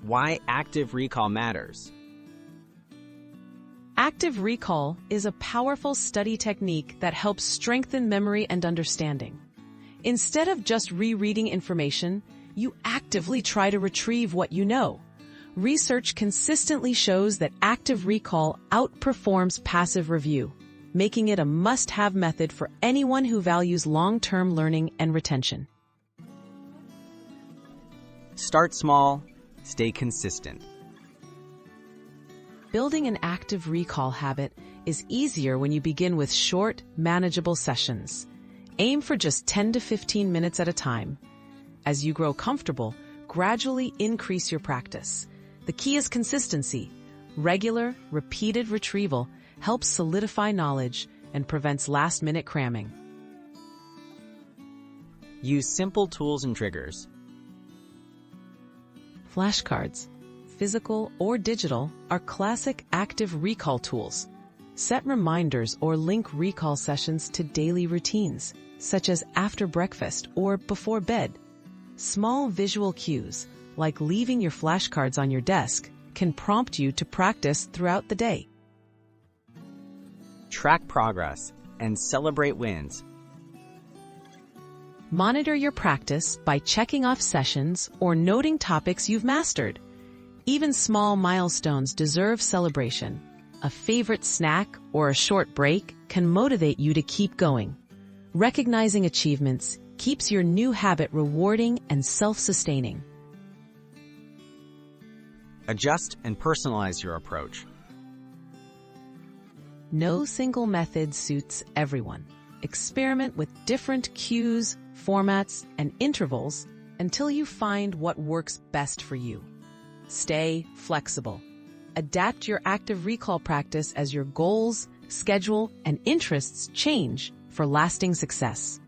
Why active recall matters. Active recall is a powerful study technique that helps strengthen memory and understanding. Instead of just rereading information, you actively try to retrieve what you know. Research consistently shows that active recall outperforms passive review, making it a must-have method for anyone who values long-term learning and retention. Start small, stay consistent. Building an active recall habit is easier when you begin with short, manageable sessions. Aim for just 10 to 15 minutes at a time. As you grow comfortable, gradually increase your practice. The key is consistency. Regular, repeated retrieval helps solidify knowledge and prevents last-minute cramming. Use simple tools and triggers. Flashcards, physical or digital, are classic active recall tools. Set reminders or link recall sessions to daily routines, such as after breakfast or before bed. Small visual cues, like leaving your flashcards on your desk, can prompt you to practice throughout the day. Track progress and celebrate wins. Monitor your practice by checking off sessions or noting topics you've mastered. Even small milestones deserve celebration. A favorite snack or a short break can motivate you to keep going. Recognizing achievements keeps your new habit rewarding and self-sustaining. Adjust and personalize your approach. No single method suits everyone. Experiment with different cues, formats, and intervals until you find what works best for you. Stay flexible. Adapt your active recall practice as your goals, schedule, and interests change for lasting success.